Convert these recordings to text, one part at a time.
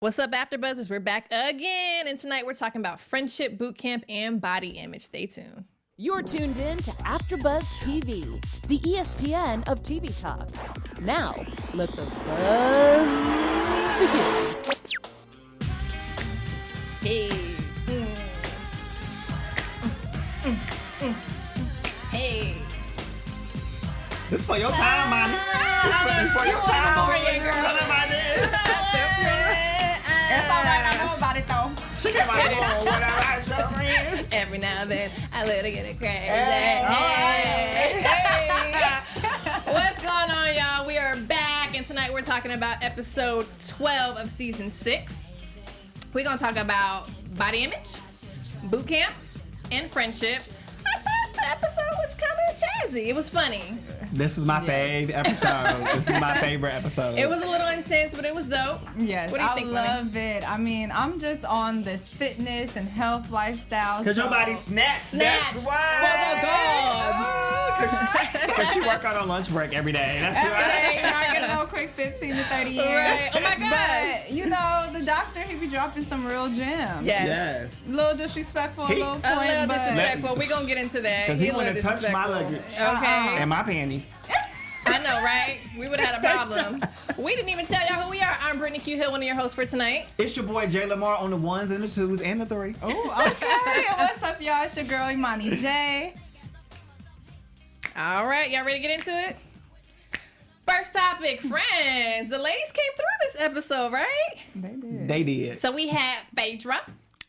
What's up, AfterBuzzers? We're back again, and tonight we're talking about friendship, boot camp, and body image. Stay tuned. You're tuned in to AfterBuzz TV, the ESPN of TV talk. Now, let the buzz begin. Hey. Hey. This for your time, man. This for your time, That's all right, I know about it though. She came out here whatever. Every now and then, I let her get it crazy. Hey. What's going on, y'all? We are back, and tonight we're talking about episode 12 of season 6. We're going to talk about body image, boot camp, and friendship. I thought the episode was kind of jazzy. It was funny. This was my fave episode. This is my favorite episode. It was a little intense, but it was dope. Yes, What do you think, I Brittney? love it. I mean, I'm just on this fitness and health lifestyle. Because your body snatched. Snatched That's for why. the gods. Because she work out on lunch break every day. That's Every right. day, I get a little quick 15 to 30 years. Right. Oh my gosh. But, you know, the doctor, he be dropping some real gems. Yes. Yes. A little disrespectful, a little A plain, little but disrespectful. We're going to get into that. Because he a little wouldn't touch my disrespectful. luggage. Okay. And my panties. I know, right? We would have had a problem. We didn't even tell y'all who we are. I'm Brittney Q Hill, one of your hosts for tonight. It's your boy Jay Lamar on the ones and the twos and the three. Oh, okay. What's up, y'all? It's your girl, Imani J. All right, y'all ready to get into it? First topic, friends. The ladies came through this episode, right? They did. They did. So we had Phaedra.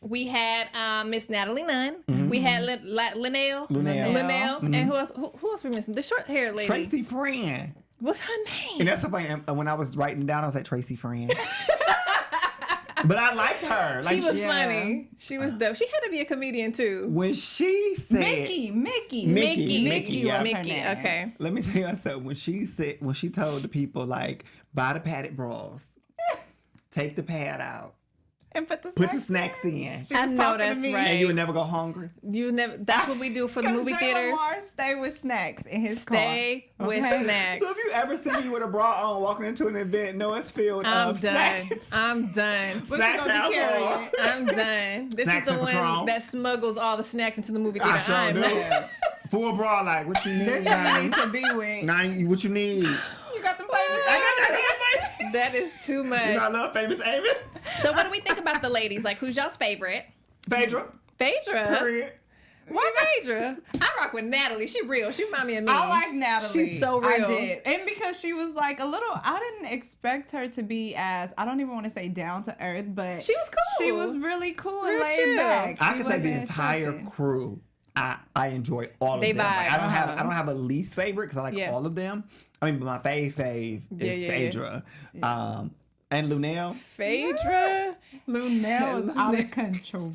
We had Miss Natalie Nunn. We had Linnell. Linnell. And who else? Who else we missing? The short haired lady. Tracy Friend. What's her name? And that's something when I was writing down, I was like, Tracy Friend. But I liked her. Like, She was Yeah. funny. She was dope. She had to be a comedian too. when she said Mickey. Mickey, was her Mickey. name. Okay. Let me tell you something. When she told the people, like, buy the padded bras, take the pad out, And put the snacks in, She was I know talking to that's me. right. and you would never go hungry. You never. That's what we do for the movie Jay theaters. Lamar stay with snacks in his Stay car. with Okay? snacks. So if you ever see me with a bra on walking into an event, no, it's filled I'm of done. snacks. I'm done. What you Snacks gonna be alcohol. carrying? I'm done. This Snacks is the and one Patron. that smuggles all the snacks into the movie I theater. sure I'm do. not. Full bra, like, what you need? This I need to be with. Nah, what you need? You got them famous. That is too You know I much. love famous Amy. So what do we think about the ladies? Like, who's y'all's favorite? Phaedra. Phaedra. Period. Why Phaedra? I rock with Natalie. She real. She remind me of me. I like Natalie. She's so real. I did. And because she was like a little, I didn't expect her to be as, I don't even want to say down to earth, but She was cool. She was really cool and Real laid chill. back. I She can say the wasn't entire stressing. crew. I enjoy all of They them. Like, vibe. I don't have a least favorite because I like Yeah. all of them. I mean, but my fave is Yeah. Phaedra. And Lunel. Phaedra. Lunel is out of control.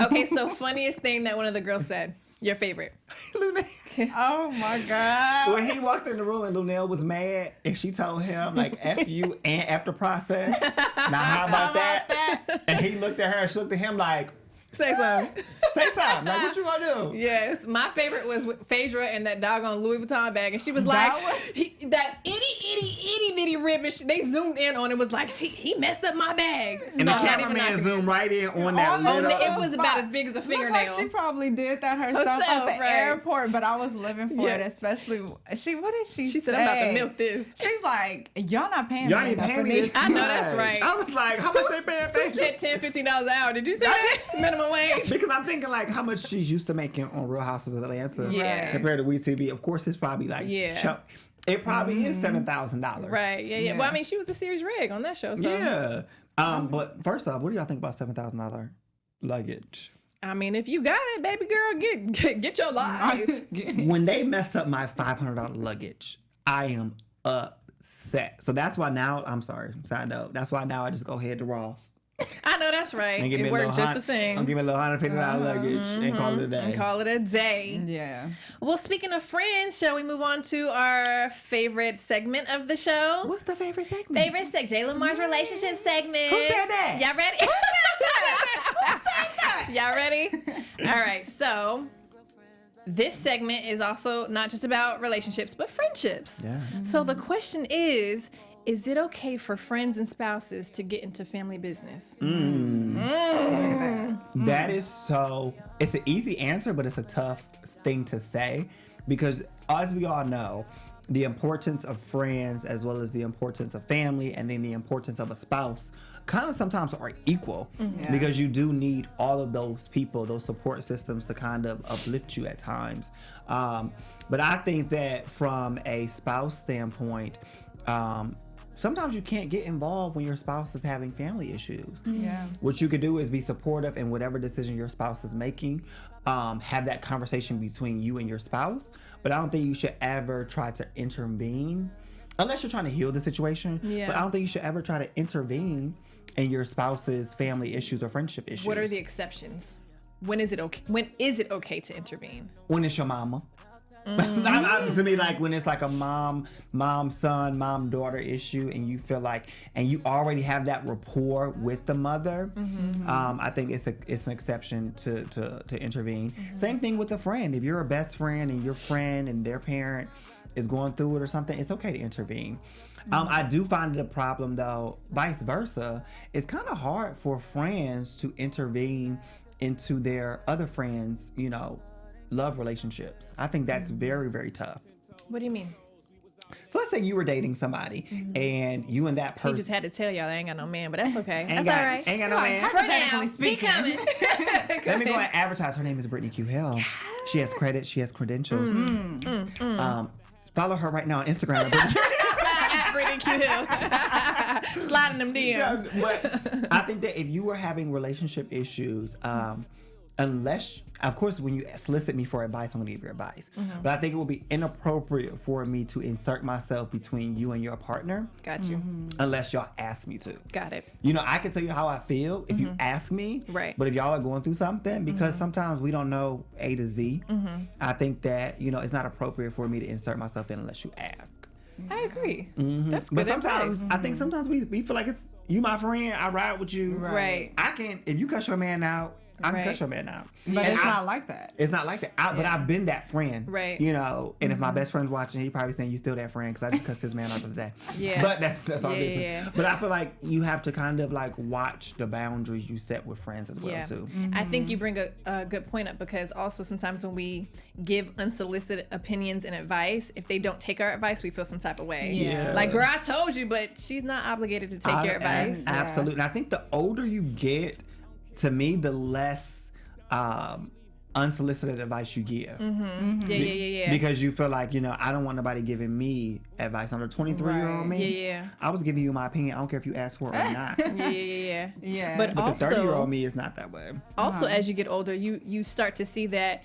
Okay, so funniest thing that one of the girls said. Your favorite. Lunel. Oh my God. When he walked in the room and Lunel was mad and she told him like F you and after process. Now how about that? And he looked at her and she looked at him like, Say something. say something. Like, what you gonna do? Yes, my favorite was with Phaedra and that doggone Louis Vuitton bag, and she was That like, was- that itty bitty ribbon. They zoomed in on it. Was like, he messed up my bag. And the Not even cameraman knocking zoomed right in on that On the little. it was about as big as a Look fingernail. like she probably did that herself at Herself, the right. airport, but I was living for Yeah. it, especially. What did she She say? said, I'm about to milk this. She's like, y'all not paying Y'all me ain't enough paying for me these. this I know that's much. right. I was like, how much they paying Who Phaedra? said $10, $15 an hour? Did you say that? Minimum wage. Because I'm thinking like how much she's used to making on Real Houses of Atlanta Yeah. compared to WeTV. Of course, it's probably like Yeah. it probably is $7,000. Right, yeah. Well, I mean, she was the series reg on that show, so. Yeah. But first off, what do y'all think about $7,000 luggage? I mean, if you got it, baby girl, get your life. When they mess up my $500 luggage, I am upset. So that's why now, I'm sorry, side note. That's why now I just go ahead to Ross. I know that's right. And give me It a little worked just the same. I'll give me a little $150 luggage and call it a day. And call it a day. Yeah. Well, speaking of friends, shall we move on to our favorite segment of the show? What's the favorite segment? Favorite segment, Jay Lamar's relationship segment. Who said that? Y'all ready? Y'all ready? All right, so this segment is also not just about relationships, but friendships. Yeah. So the question is Is it okay for friends and spouses to get into family business? That is so, it's an easy answer, but it's a tough thing to say because as we all know, the importance of friends as well as the importance of family and then the importance of a spouse kind of sometimes are equal because you do need all of those people, those support systems to kind of uplift you at times. But I think that from a spouse standpoint, sometimes you can't get involved when your spouse is having family issues. Yeah. What you could do is be supportive in whatever decision your spouse is making. Have that conversation between you and your spouse. But I don't think you should ever try to intervene unless you're trying to heal the situation. Yeah. But I don't think you should ever try to intervene in your spouse's family issues or friendship issues. What are the exceptions? When is it okay? When is it okay to intervene? When it's your mama. To me, like when it's like a mom son, mom daughter issue, and you feel like, and you already have that rapport with the mother, I think it's an exception to intervene. Same thing with a friend. If you're a best friend and your friend and their parent is going through it or something, it's okay to intervene. I do find it a problem though, vice versa. It's kind of hard for friends to intervene into their other friends, love relationships. I think that's very, very tough. What do you mean? So let's say you were dating somebody and you and that person. He just had to tell y'all I ain't got no man, but that's okay. That's got, all right. Ain't got no man. For now, Hypothetically be speaking. coming. Let me go and advertise. Her name is Brittney Q. Hill. Yes. She has credit. She has credentials. Follow her right now on Instagram. At Brittney Q. Hill. Sliding them DMs. Yes, but I think that if you were having relationship issues, unless, of course, when you solicit me for advice, I'm going to give you advice. But I think it would be inappropriate for me to insert myself between you and your partner. Got you. Unless y'all ask me to. Got it. I can tell you how I feel if you ask me. Right. But if y'all are going through something, because sometimes we don't know A to Z, I think that, it's not appropriate for me to insert myself in unless you ask. I agree. That's good But sometimes, advice. I think sometimes we feel like it's, you my friend, I ride with you. Right. I can, if you cuss your man out, I can Right. cuss your man out. But And it's I- not like that. It's not like that. But I've been that friend. Right. And if my best friend's watching, he probably saying you still that friend because I just cussed his man out the other day. Yeah. But that's all business. Yeah. But I feel like you have to kind of like watch the boundaries you set with friends as well too. I think you bring a good point up because also sometimes when we give unsolicited opinions and advice, if they don't take our advice, we feel some type of way. Yeah. Like, girl, I told you, but she's not obligated to take your advice. Absolutely. And I think the older you get, to me, the less unsolicited advice you give. Yeah. Because you feel like, I don't want nobody giving me advice on a 23-year-old me. Yeah. I was giving you my opinion. I don't care if you ask for it or not. Yeah. Yeah. But But the also, 30-year-old me is not that way. also as you get older, you start to see that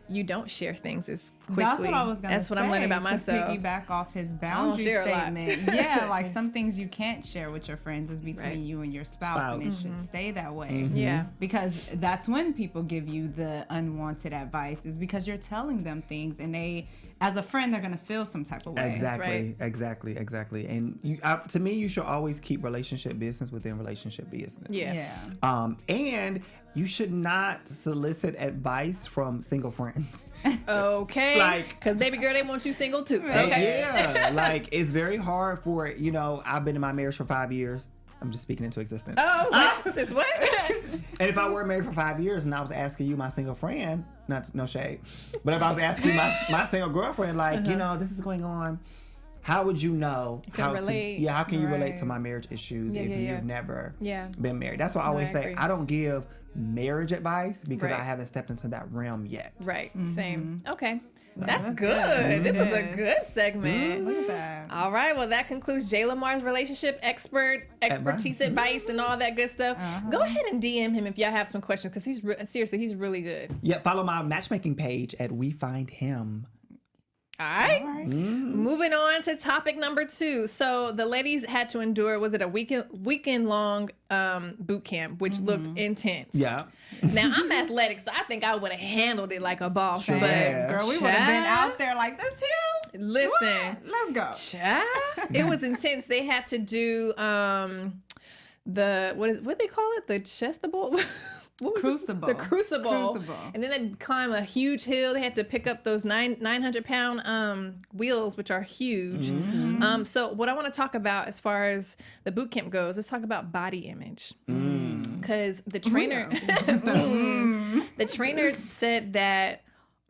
you don't share things as quickly. That's what I was gonna say. That's what I'm learning about myself. To piggyback off his boundary share a lot. statement. Yeah, like some things you can't share with your friends is between Right. you and your spouse, and it should stay that way. Yeah. Because that's when people give you the unwanted advice, is because you're telling them things, and they, as a friend, they're gonna feel some type of way. Exactly, right. exactly. And to me, you should always keep relationship business within relationship business. Yeah. And you should not solicit advice from single friends. Okay. Like- because baby girl, they want you single too. Okay. Yeah, like it's very hard for, I've been in my marriage for 5 years. I'm just speaking into existence. Oh, I was like, sis, what? And if I were married for 5 years and I was asking you, my single friend, no shade, but if I was asking you, my single girlfriend, like, this is going on, how would you know can relate. how can you relate Right. to my marriage issues if yeah. you've never Yeah. been married? That's why I always I say agree. I don't give marriage advice because Right. I haven't stepped into that realm yet. Right. Same. Okay. That's that's good. good. This It was a is. good segment. Look at that. All right, well, that concludes J. Lamar's relationship expertise advice and all that good stuff. Go ahead and DM him if y'all have some questions because seriously, he's really good. Yeah, follow my matchmaking page at We Find Him. All right. Moving on to topic number 2. So the ladies had to endure, was it a weekend long boot camp, which looked intense. Yeah. Now I'm athletic, so I think I would have handled it like a boss. Same. But Girl, we would have been child, out there like this here. Listen. What? Let's go. Child, it was intense. They had to do what they call it? The chestable? what was Crucible. The Crucible. And then they'd climb a huge hill. They had to pick up those 900-pound wheels, which are huge. So what I want to talk about as far as the boot camp goes, let's talk about body image. Because the trainer, the trainer said that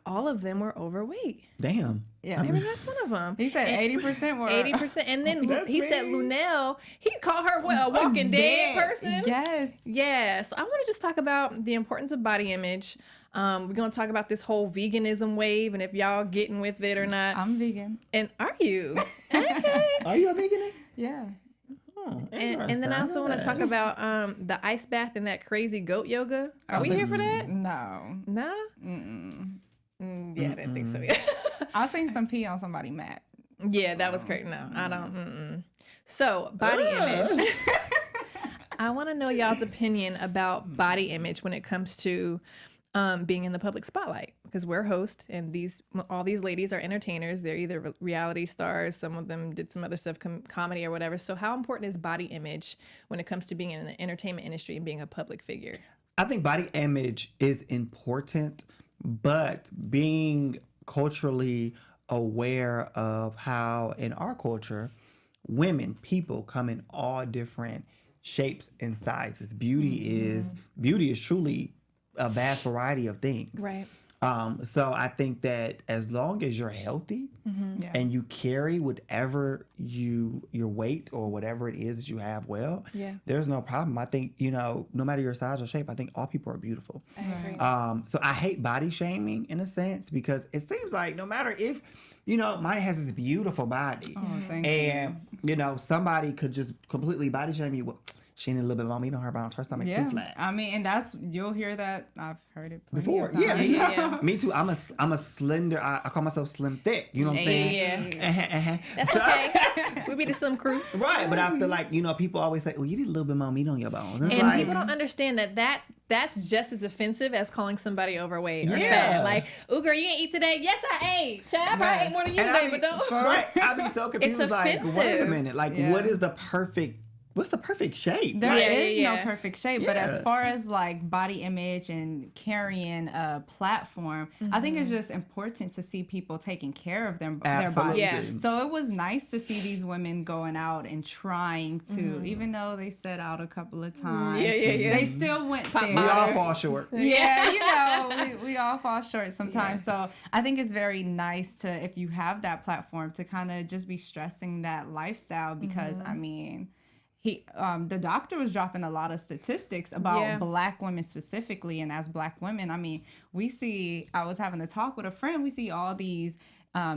all of them were overweight. Damn. Yeah. Maybe that's one of them. He said 80% were. 80%. And then he said me. Lunel, he called her what, a walking dead person? Yes. Yeah. So I want to just talk about the importance of body image. We're going to talk about this whole veganism wave and if y'all getting with it or not. I'm vegan. And are you? Okay. Are you a vegan? Yeah. Oh, And then I also want to talk about the ice bath and that crazy goat yoga. Are we here for that? No. No? Yeah, I didn't think so. Yeah. I seen some pee on somebody's mat. Yeah, that was crazy. No, I don't. So, body image. I want to know y'all's opinion about body image when it comes to being in the public spotlight, because we're hosts and all these ladies are entertainers. They're either reality stars. Some of them did some other stuff, comedy or whatever. So how important is body image when it comes to being in the entertainment industry and being a public figure? I think body image is important, but being culturally aware of how in our culture, women, people come in all different shapes and sizes. Beauty is truly a vast variety of things. Right. So I think that as long as you're healthy and you carry whatever your weight or whatever it is that you have well, there's no problem. I think, no matter your size or shape, I think all people are beautiful. I agree. So I hate body shaming in a sense because it seems like no matter if, Maya has this beautiful body and, somebody could just completely body shame you. Well, she needs a little bit more meat on her bone. Her stomach's too flat. I mean, and you'll hear that. I've heard it plenty Before. of times. Yeah. Me too. I'm a slender. I call myself slim thick. You know what I'm saying? Yeah. That's okay. We be the slim crew. Right, but I feel like people always say, "Oh, you need a little bit more meat on your bones." And people don't understand that's just as offensive as calling somebody overweight or fat. Like, ooh, girl, you ain't eat today? Yes, I ate. Child, I ate more than you today, but don't. Right, I'd be so confused. It's like, offensive. wait a minute. Like, what is the perfect? What's the perfect shape? There is Yeah. no perfect shape, but as far as like body image and carrying a platform, I think it's just important to see people taking care of their body. Yeah. So it was nice to see these women going out and trying to, even though they set out a couple of times, they still went there. We all fall short. Yeah, we all fall short sometimes. So I think it's very nice to, if you have that platform, to kind of just be stressing that lifestyle because I mean, the doctor was dropping a lot of statistics about Black women specifically, and as Black women, I mean, I was having a talk with a friend, we see all these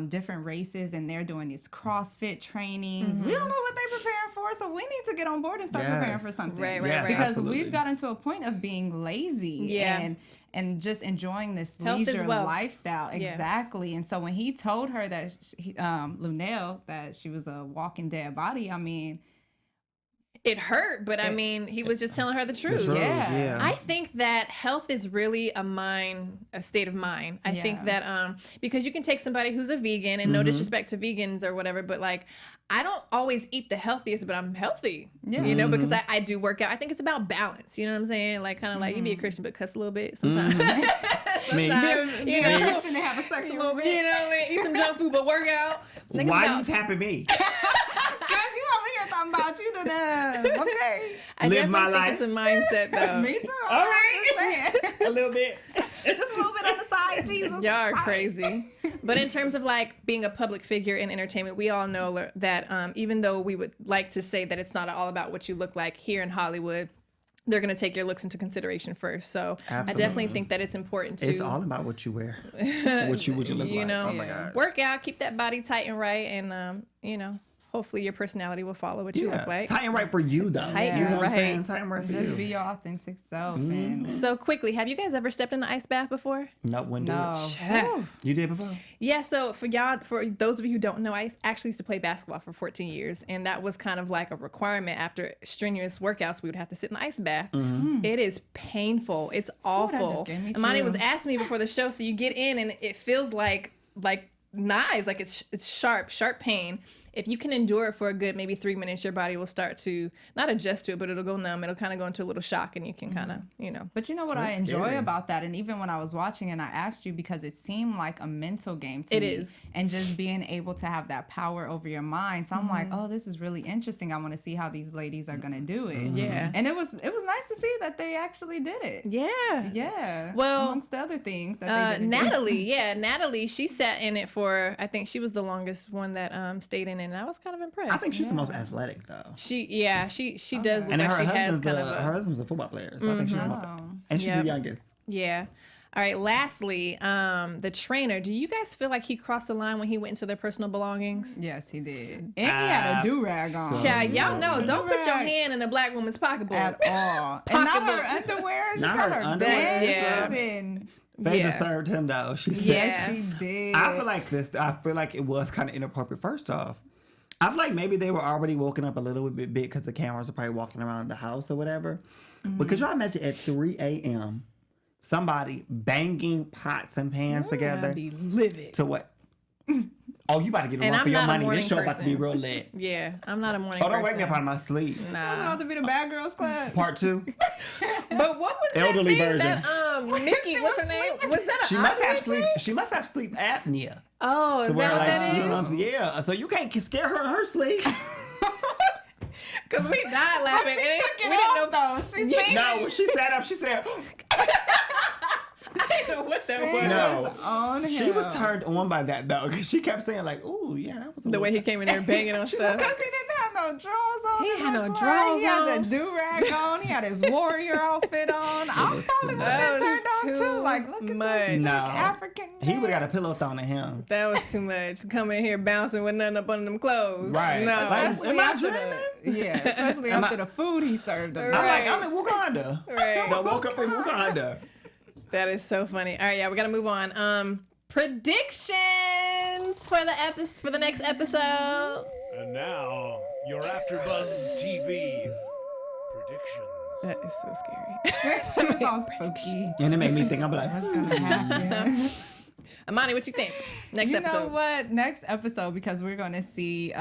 different races and they're doing these CrossFit trainings. We don't know what they're preparing for, so we need to get on board and start preparing for something. Right. Because we've gotten to a point of being lazy and just enjoying this leisure lifestyle. Exactly. And so when he told her that, Lunel, that she was a walking dead body, I mean, it hurt, but I mean, he was just telling her the truth. Yeah. I think that health is really a state of mind. I think that because you can take somebody who's a vegan, and no disrespect to vegans or whatever, but like, I don't always eat the healthiest, but I'm healthy. Because I do work out. I think it's about balance. You know what I'm saying? Like, kind of like you be a Christian but cuss a little bit sometimes. Sometimes, be a Christian and have a sex a little bit. Eat some junk food but work out. Why are you tapping me? Because you over here talking about you to them. Okay. I Live my life. It's a mindset though. Me too. All right. A little bit. Just a little bit on the side, Jesus. Y'all are crazy. But in terms of like being a public figure in entertainment, we all know that even though we would like to say that it's not all about what you look like here in Hollywood, they're going to take your looks into consideration first. So I definitely think that it's important to. It's all about what you wear, what you look like. Oh my God. Work out, keep that body tight and right, and hopefully your personality will follow what you look like. Tight and right for you, though. Tight and You know what I'm right. saying? Tight and right for you. Just be your authentic self. And So quickly, have you guys ever stepped in the ice bath before? No, wouldn't do no. it. You did before? Yeah, so for those of you who don't know, I actually used to play basketball for 14 years, and that was kind of like a requirement. After strenuous workouts, we would have to sit in the ice bath. It is painful. It's awful. just gave me Imani was chills. asking me before the show, so you get in and it feels like knives, like it's sharp pain. if you can endure it for a good maybe 3 minutes, your body will start to not adjust to it, but it'll go numb. It'll kind of go into a little shock, and you can kind of, you know. But you know what I enjoy about that, and even when I was watching and I asked you, because it seemed like a mental game to me. It is. And just being able to have that power over your mind. So I'm like, oh, this is really interesting. I want to see how these ladies are gonna do it. Yeah. And it was nice to see that they actually did it. Yeah. Yeah. Well, amongst the other things that they did. Natalie, she sat in it for, I think she was the longest one that stayed in it, and I was kind of impressed. I think she's the most athletic though. She does look and like her she has kind of her husband's a football player, so I think she's the most, and she's the youngest. Yeah. All right, lastly, the trainer. Do you guys feel like he crossed the line when he went into their personal belongings? Yes, he did. And he had a do-rag on. Child, y'all know, don't put your hand in a black woman's pocketbook. At all. And not her underwear. She got her underwear. Yeah. Faye just served him though. She said, yes, she did. I feel like it was kind of inappropriate. First off, I feel like maybe they were already woken up a little bit because the cameras are probably walking around the house or whatever. But could y'all imagine at 3 a.m. somebody banging pots and pans together? Be livid. To what? Oh, you about to get a run for your money. This show about to be real lit. Yeah, I'm not a morning person. Oh, don't wake me up out of my sleep. Nah. It's about to be the Bad Girls Club. Part 2. But what was elderly that version? That Mickey, what's her name? Was that she must have sleep apnea. Oh, is that what that is? You know, yeah. So you can't scare her in her sleep. Because we died laughing. We didn't know though. No, when she sat up, she said. I didn't know what that was. No, she was turned on by that though, because she kept saying like, "Ooh, yeah." That was the way he came in there banging on stuff. Because he didn't have no drawers on. He had no drawers on. He had the do-rag on. He had his warrior outfit on. I'm probably would have been turned on too. Like, look at this African man. He would have got a pillow thrown at him. That was too much. Coming here bouncing with nothing up under them clothes. Right. No. Am I dreaming? Yeah, especially after the food he served them. Right. I'm in Wakanda. Right. I woke up in Wakanda. That is so funny. All right, yeah, we gotta move on. Predictions for the next episode. And now your AfterBuzz TV predictions. That is so scary. It was all spooky. And it made me think. I'm like, what's gonna happen? Imani, what you think? Next episode. You know what? Next episode, because we're gonna see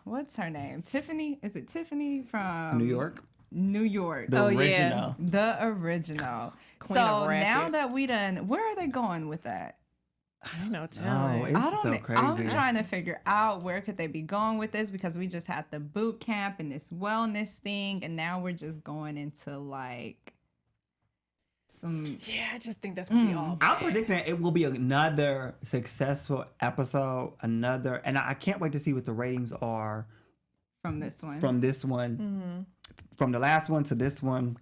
what's her name? Tiffany? Is it Tiffany from New York? New York. The original. Yeah. The original. Queen of so Ratchet. now that we done, where are they going with that? I don't know. It's so crazy. I'm trying to figure out where could they be going with this, because we just had the boot camp and this wellness thing, and now we're just going into like some. Yeah, I just think that's gonna be all bad. I'm predicting it will be another successful episode. And I can't wait to see what the ratings are from this one. From the last one to this one.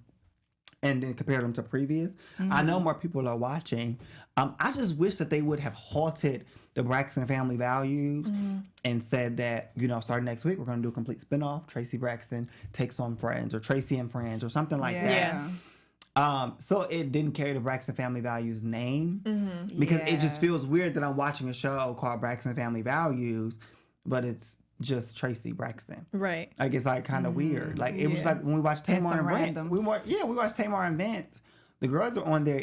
And then compare them to previous. I know more people are watching. I just wish that they would have halted the Braxton family values and said that, starting next week, we're going to do a complete spinoff. Traci Braxton takes on Friends, or Traci and Friends, or something like that. Yeah. So it didn't carry the Braxton family values name, because it just feels weird that I'm watching a show called Braxton Family Values, but it's just Traci Braxton. Right. Like, it's like kind of weird. Like, it was like when we watched Tamar and Vince. We watched Tamar and Vince. The girls are on there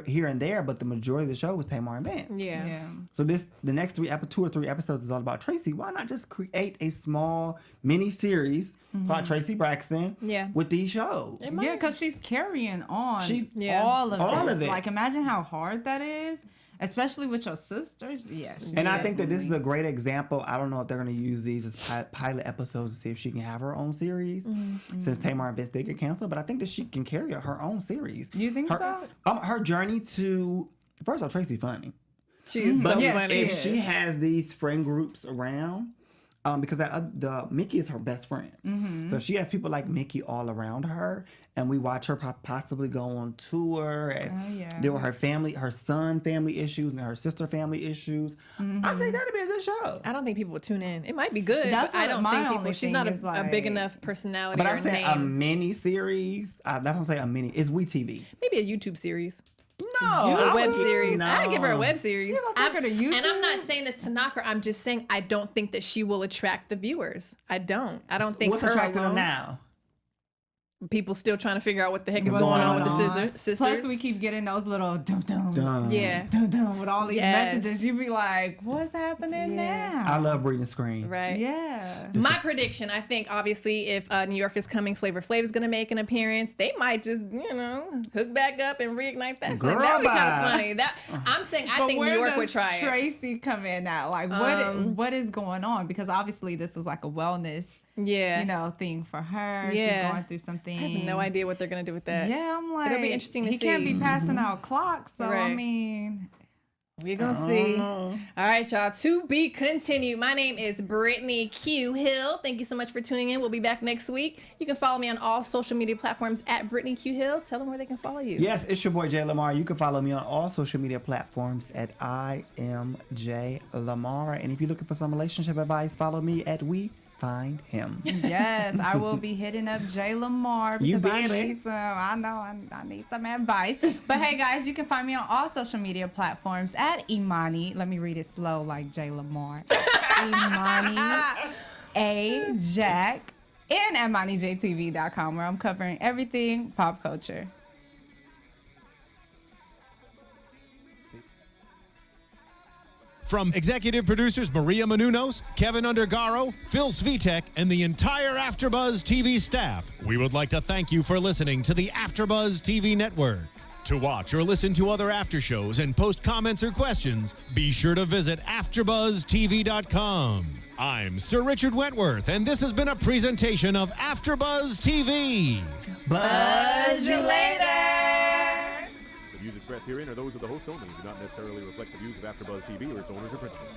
here and there, but the majority of the show was Tamar and Vince. Yeah. So the next 2 or 3 episodes is all about Traci. Why not just create a small mini series called Traci Braxton with these shows? Yeah, because she's carrying on all of it. Like, imagine how hard that is. Especially with your sisters. Yes. And I think that this is a great example. I don't know if they're going to use these as pilot episodes to see if she can have her own series, since Tamar and Vince did get canceled. But I think that she can carry her own series. You think so? Her journey to... First of all, Traci's funny. She's so funny. If she has these friend groups around... because the Mickey is her best friend. So she has people like Mickey all around her, and we watch her possibly go on tour. And there were her son family issues and her sister family issues. I think that'd be a good show. I don't think people would tune in. It might be good, That's but I don't think people. She's not is a big enough personality. But or I'm saying name. a mini series. That's what I'm saying. A mini. It's WeTV. Maybe a YouTube series. No, A web series. No. I'd give her a web series. take her to YouTube? And I'm not saying this to knock her. I'm just saying I don't think that she will attract the viewers. I don't think What's her attracting them alone. now? people still trying to figure out what the heck is going on with the sisters. Plus, we keep getting those little dum-dum, yeah, dum-dum with all these messages. You be like, what's happening now? I love reading the screen. right. Yeah. My prediction, I think, obviously, if New York is coming, Flavor Flav is going to make an appearance. They might just, hook back up and reignite that. Girl, that would be kind of bye. funny. I think New where York does would try it. Traci come in at? Like, what is going on? Because obviously this was like a wellness, thing for her. Yeah. She's going through some things. I have no idea what they're going to do with that. Yeah, I'm like, it'll be interesting to see. He can't be passing out clocks, so Right. I mean, we're going to see. All right, y'all. To be continued. My name is Brittney Q Hill. Thank you so much for tuning in. We'll be back next week. You can follow me on all social media platforms at Brittney Q Hill. Tell them where they can follow you. Yes, it's your boy Jay Lamar. You can follow me on all social media platforms at I am Jay Lamar. And if you're looking for some relationship advice, follow me at We Find Him. yes, I will be hitting up Jay Lamar You because I baby. need some. I know I need some advice. But hey, guys, you can find me on all social media platforms at Imani. Let me read it slow like Jay Lamar. Imani A Jack and at ImaniJTV.com, where I'm covering everything pop culture. From executive producers Maria Menounos, Keven Undergaro, Phil Svitek, and the entire AfterBuzz TV staff, we would like to thank you for listening to the AfterBuzz TV network. To watch or listen to other after shows and post comments or questions, be sure to visit AfterBuzzTV.com. I'm Sir Richard Wentworth, and this has been a presentation of AfterBuzz TV. Buzz you later. The views expressed herein are those of the hosts only and do not necessarily reflect the views of AfterBuzz TV or its owners or principals.